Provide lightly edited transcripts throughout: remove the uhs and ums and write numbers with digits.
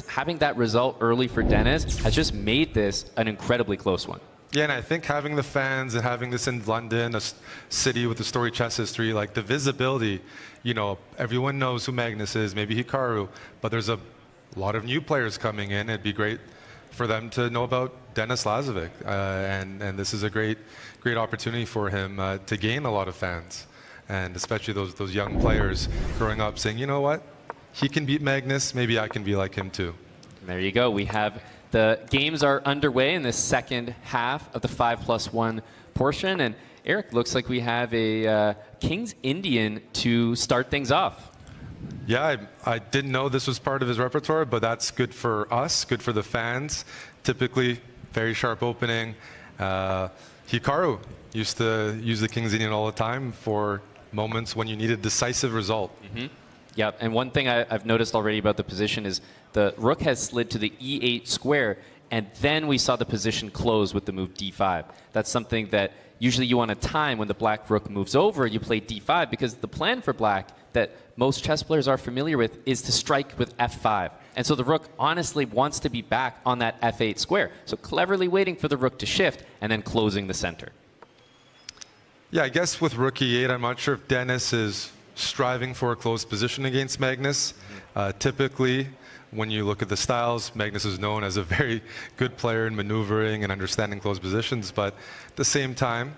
Having that result early for Denis has just made this an incredibly close one. Yeah, and I think having the fans and having this in London, a city with a storied chess history, like the visibility, you know, everyone knows who Magnus is, maybe Hikaru, but there's a lot of new players coming in. It'd be great for them to know about Denis Lazavik, and this is a great opportunity for him to gain a lot of fans, and especially those young players growing up saying, you know what, he can beat Magnus, maybe I can be like him too. There you go. We have the games are underway in the second half of the 5+1 portion, and Eric, looks like we have a King's Indian to start things off. Yeah, I didn't know this was part of his repertoire, but that's good for us, good for the fans. Typically, very sharp opening. Hikaru used to use the King's Indian all the time for moments when you need a decisive result. Mm-hmm. Yeah, and one thing I've noticed already about the position is the rook has slid to the e8 square, and then we saw the position close with the move d5. That's something that usually you want to time when the black rook moves over, you play d5, because the plan for black that most chess players are familiar with is to strike with f5. And so the rook honestly wants to be back on that f8 square. So cleverly waiting for the rook to shift and then closing the center. Yeah, I guess with rook e8, I'm not sure if Denis is striving for a close position against Magnus. Typically, when you look at the styles, Magnus is known as a very good player in maneuvering and understanding close positions, but at the same time,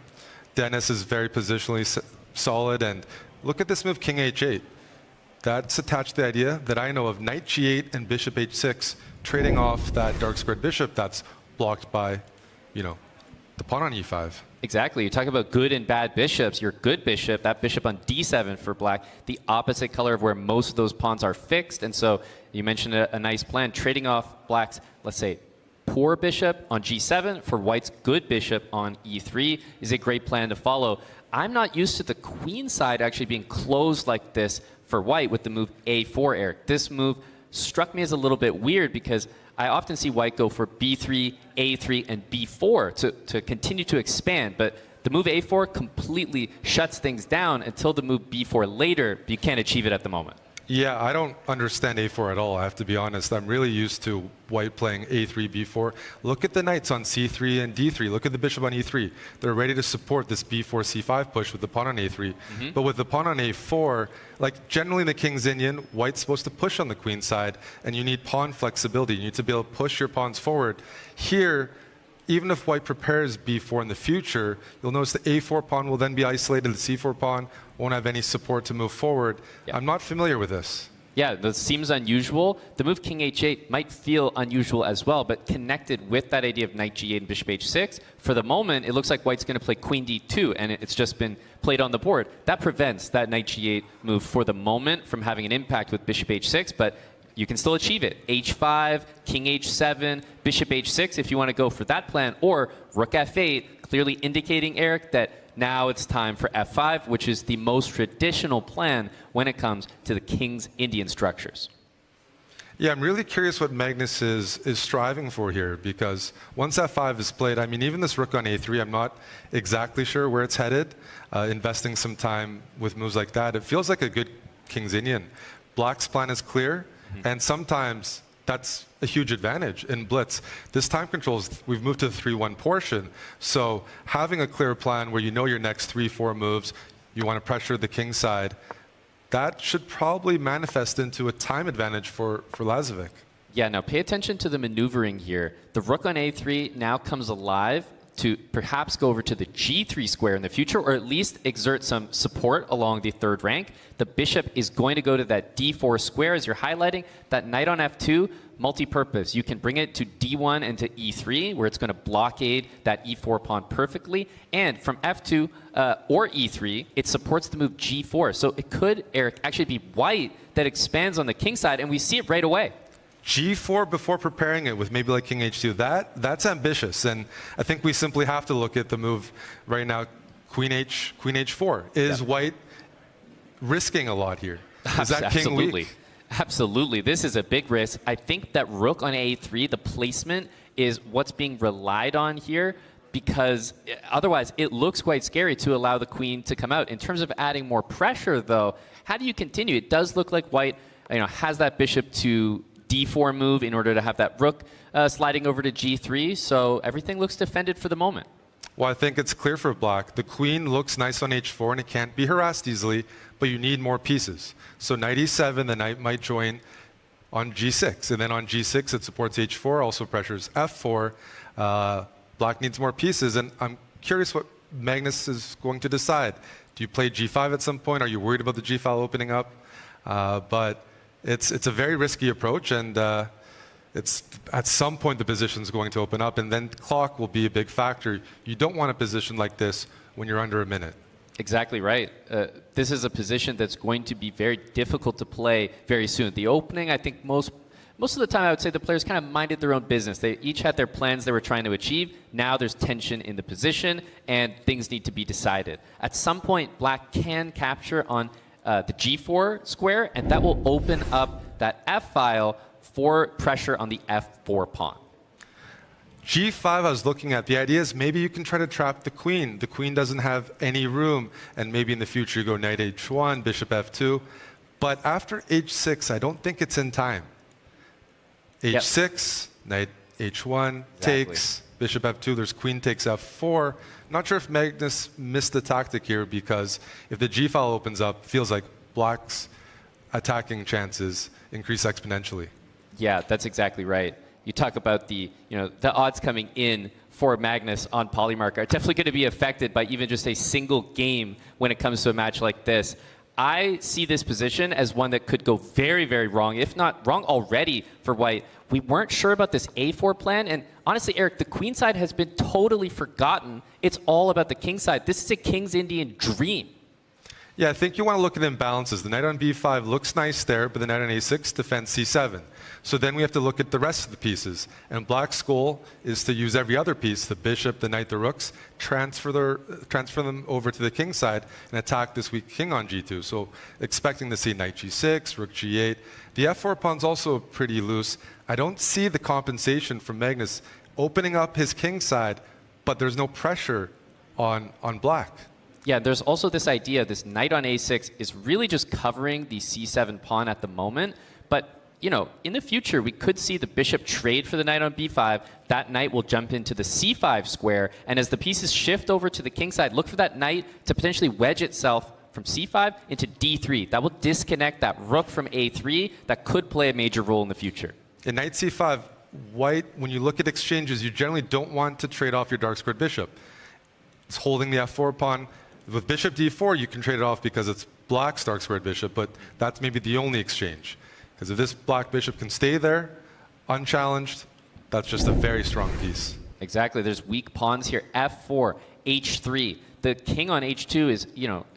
Denis is very positionally solid, and look at this move, king h8. That's attached to the idea that I know of knight g8 and bishop h6, trading off that dark squared bishop that's blocked by, you know, the pawn on e5. Exactly. You talk about good and bad bishops. Your good bishop, that bishop on d7 for black, the opposite color of where most of those pawns are fixed. And so you mentioned a nice plan, trading off black's, let's say, poor bishop on g7 for white's good bishop on e3 is a great plan to follow. I'm not used to the queen side actually being closed like this for white with the move a4, Eric. This move struck me as a little bit weird because I often see white go for b3, a3, and b4 to continue to expand, but the move a4 completely shuts things down until the move b4 later, but you can't achieve it at the moment. Yeah, I don't understand a4 at all, I have to be honest. I'm really used to white playing a3, b4. Look at the knights on c3 and d3. Look at the bishop on e3. They're ready to support this b4, c5 push with the pawn on a3. But with the pawn on a4, like generally in the King's Indian, white's supposed to push on the queen side, and you need pawn flexibility. You need to be able to push your pawns forward. Here, even if white prepares b4 in the future, you'll notice the a4 pawn will then be isolated. The c4 pawn won't have any support to move forward. Yeah. I'm not familiar with this. Yeah, that seems unusual. The move king h8 might feel unusual as well, but connected with that idea of knight g8 and bishop h6, for the moment, it looks like white's going to play queen d2, and it's just been played on the board. That prevents that knight g8 move for the moment from having an impact with bishop h6, but you can still achieve it. h5, king h7, bishop h6 if you want to go for that plan, or rook f8, clearly indicating, Eric, that now it's time for f5, which is the most traditional plan when it comes to the King's Indian structures. Yeah, I'm really curious what Magnus is striving for here, because once f5 is played, I mean, even this rook on a3, I'm not exactly sure where it's headed. Investing some time with moves like that, it feels like a good King's Indian. Black's plan is clear. And sometimes that's a huge advantage in blitz. This time controls, we've moved to the 3-1 portion. So having a clear plan where you know your next 3-4 moves, you want to pressure the king side, that should probably manifest into a time advantage for Lazavik. Yeah, now pay attention to the maneuvering here. The rook on a3 now comes alive to perhaps go over to the g3 square in the future, or at least exert some support along the third rank. The bishop is going to go to that d4 square, as you're highlighting. That knight on f2, multi-purpose. You can bring it to d1 and to e3, where it's going to blockade that e4 pawn perfectly. And from f2 or e3, it supports the move g4. So it could, Eric, actually be white that expands on the king side, and we see it right away. G4 before preparing it with maybe like king h2, that's ambitious. And I think we simply have to look at the move right now, queen h4. Is white risking a lot here? Is that king weak? Absolutely. This is a big risk. I think that rook on a3, the placement is what's being relied on here, because otherwise it looks quite scary to allow the queen to come out. In terms of adding more pressure, though, how do you continue? It does look like white has that bishop to d4 move in order to have that rook sliding over to g3. So everything looks defended for the moment. Well, I think it's clear for black. The queen looks nice on h4, and it can't be harassed easily, but you need more pieces. So knight e7, the knight might join on g6. And then on g6, it supports h4, also pressures f4. Black needs more pieces, and I'm curious what Magnus is going to decide. Do you play g5 at some point? Are you worried about the g file opening up? But it's a very risky approach, and it's at some point the position is going to open up, and then clock will be a big factor. You don't want a position like this when you're under a minute. Exactly right. This is a position that's going to be very difficult to play very soon. The opening, I think most of the time I would say the players kind of minded their own business. They each had their plans they were trying to achieve. Now there's tension in the position, and things need to be decided. At some point, black can capture on the g4 square, and that will open up that f file for pressure on the f4 pawn. g5 I was looking at, the idea is maybe you can try to trap the queen. The queen doesn't have any room, and maybe in the future you go knight h1, bishop f2. But after h6, I don't think it's in time. h6, knight h1, takes, bishop f2, there's queen takes f4. Not sure if Magnus missed the tactic here, because if the g file opens up, feels like black's attacking chances increase exponentially. Yeah, that's exactly right. You talk about the odds coming in for Magnus on Polymark are definitely going to be affected by even just a single game when it comes to a match like this. I see this position as one that could go very, very wrong, if not wrong already for white. We weren't sure about this a4 plan, and honestly, Eric, the queen side has been totally forgotten. It's all about the king side. This is a king's Indian dream. Yeah, I think you want to look at imbalances. The knight on b5 looks nice there, but the knight on a6 defends c7. So then we have to look at the rest of the pieces. And black's goal is to use every other piece, the bishop, the knight, the rooks, transfer them over to the king side and attack this weak king on g2. So expecting to see knight g6, rook g8. The f4 pawn's also pretty loose. I don't see the compensation from Magnus opening up his king side, but there's no pressure on black. Yeah, there's also this idea, this knight on a6 is really just covering the c7 pawn at the moment. But, in the future, we could see the bishop trade for the knight on b5. That knight will jump into the c5 square. And as the pieces shift over to the king side, look for that knight to potentially wedge itself from c5 into d3. That will disconnect that rook from a3. That could play a major role in the future. In knight c5, white, when you look at exchanges, you generally don't want to trade off your dark squared bishop. It's holding the f4 pawn. With bishop d4, you can trade it off because it's black's dark squared bishop, but that's maybe the only exchange. Because if this black bishop can stay there, unchallenged, that's just a very strong piece. Exactly. There's weak pawns here. f4, h3. The king on h2 is,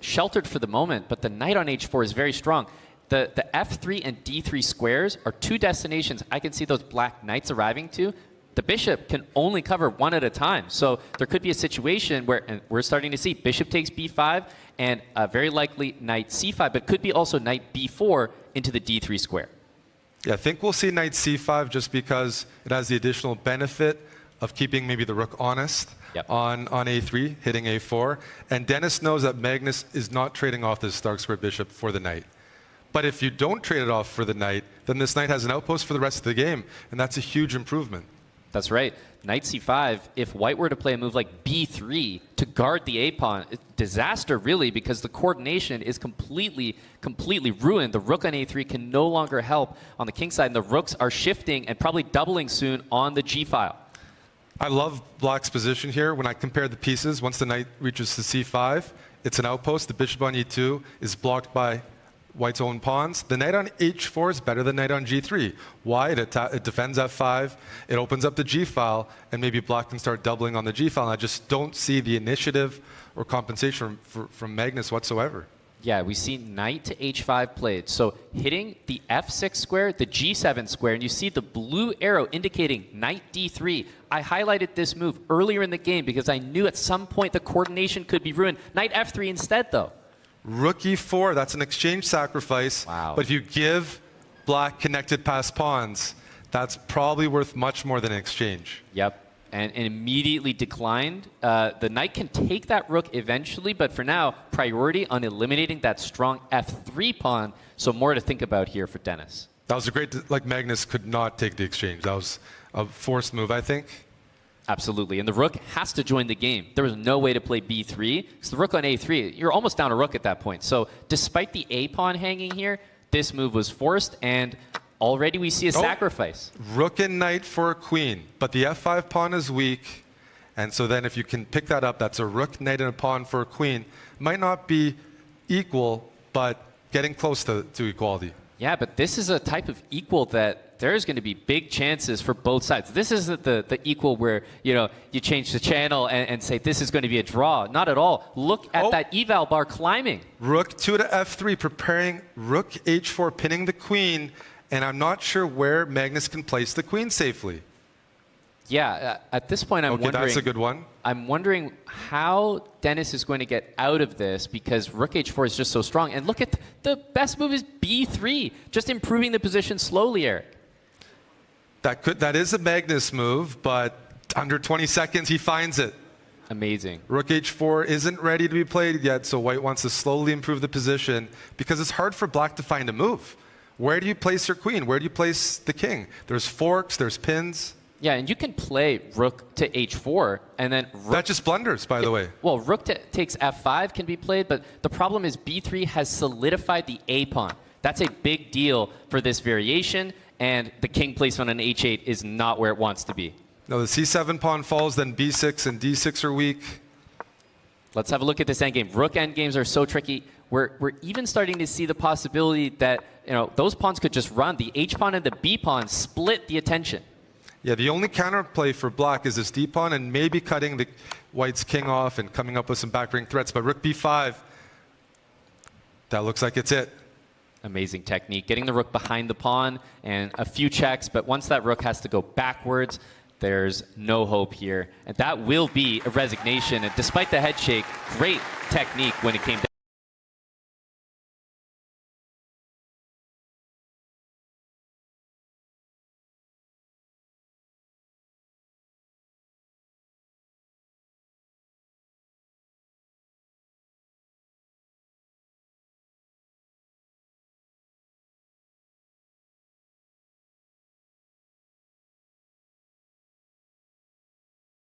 sheltered for the moment, but the knight on h4 is very strong. The f3 and d3 squares are two destinations I can see those black knights arriving to. The bishop can only cover one at a time. So there could be a situation where, and we're starting to see, bishop takes b5 and very likely knight c5, but could be also knight b4 into the d3 square. Yeah, I think we'll see knight c5 just because it has the additional benefit of keeping maybe the rook honest on a3, hitting a4. And Denis knows that Magnus is not trading off this dark squared bishop for the knight. But if you don't trade it off for the knight, then this knight has an outpost for the rest of the game, and that's a huge improvement. That's right. Knight c5, if white were to play a move like b3 to guard the a-pawn, disaster really, because the coordination is completely ruined. The rook on a3 can no longer help on the king side, and the rooks are shifting and probably doubling soon on the g-file. I love black's position here. When I compare the pieces, once the knight reaches to c5, it's an outpost. The bishop on e2 is blocked by white's own pawns. The knight on h4 is better than knight on g3. Why? It defends f5, it opens up the g-file, and maybe black can start doubling on the g-file. And I just don't see the initiative or compensation from Magnus whatsoever. Yeah, we see knight to h5 played. So hitting the f6 square, the g7 square, and you see the blue arrow indicating knight d3. I highlighted this move earlier in the game because I knew at some point the coordination could be ruined. Knight f3 instead, though. Rook e4, that's an exchange sacrifice. Wow. But if you give black connected past pawns, that's probably worth much more than an exchange. Yep. And immediately declined. The knight can take that rook eventually, but for now, priority on eliminating that strong f3 pawn. So more to think about here for Denis. That was a great, like Magnus could not take the exchange. That was a forced move, I think. Absolutely, and the rook has to join the game. There was no way to play b3, because the rook on a3, you're almost down a rook at that point. So despite the a pawn hanging here, this move was forced, and already we see a sacrifice. Rook and knight for a queen, but the f5 pawn is weak, and so then if you can pick that up, that's a rook, knight, and a pawn for a queen. Might not be equal, but getting close to equality. Yeah, but this is a type of equal that there's going to be big chances for both sides. This isn't the equal where, you know, you change the channel and say this is going to be a draw. Not at all. Look at that eval bar climbing. Rook 2 to f3, preparing rook h4, pinning the queen, and I'm not sure where Magnus can place the queen safely. Yeah, at this point I'm wondering... that's a good one. I'm wondering how Denis is going to get out of this because rook h4 is just so strong. And look at the best move is b3, just improving the position slowly, Eric. That is a Magnus move, but under 20 seconds he finds it. Amazing. Rook h4 isn't ready to be played yet, so white wants to slowly improve the position because it's hard for black to find a move. Where do you place your queen? Where do you place the king? There's forks, there's pins. Yeah, and you can play rook to h4, and then... That just blunders, by the way. Well, rook takes f5 can be played, but the problem is b3 has solidified the a pawn. That's a big deal for this variation, and the king placement on h8 is not where it wants to be. No, the c7 pawn falls, then b6 and d6 are weak. Let's have a look at this endgame. Rook endgames are so tricky. We're even starting to see the possibility that, you know, those pawns could just run. The h pawn and the b pawn split the attention. Yeah, the only counterplay for black is this d pawn and maybe cutting the white's king off and coming up with some backbreaking threats. But rook b5, that looks like it's it. Amazing technique. Getting the rook behind the pawn and a few checks, but once that rook has to go backwards, there's no hope here. And that will be a resignation. And despite the head shake, great technique when it came down.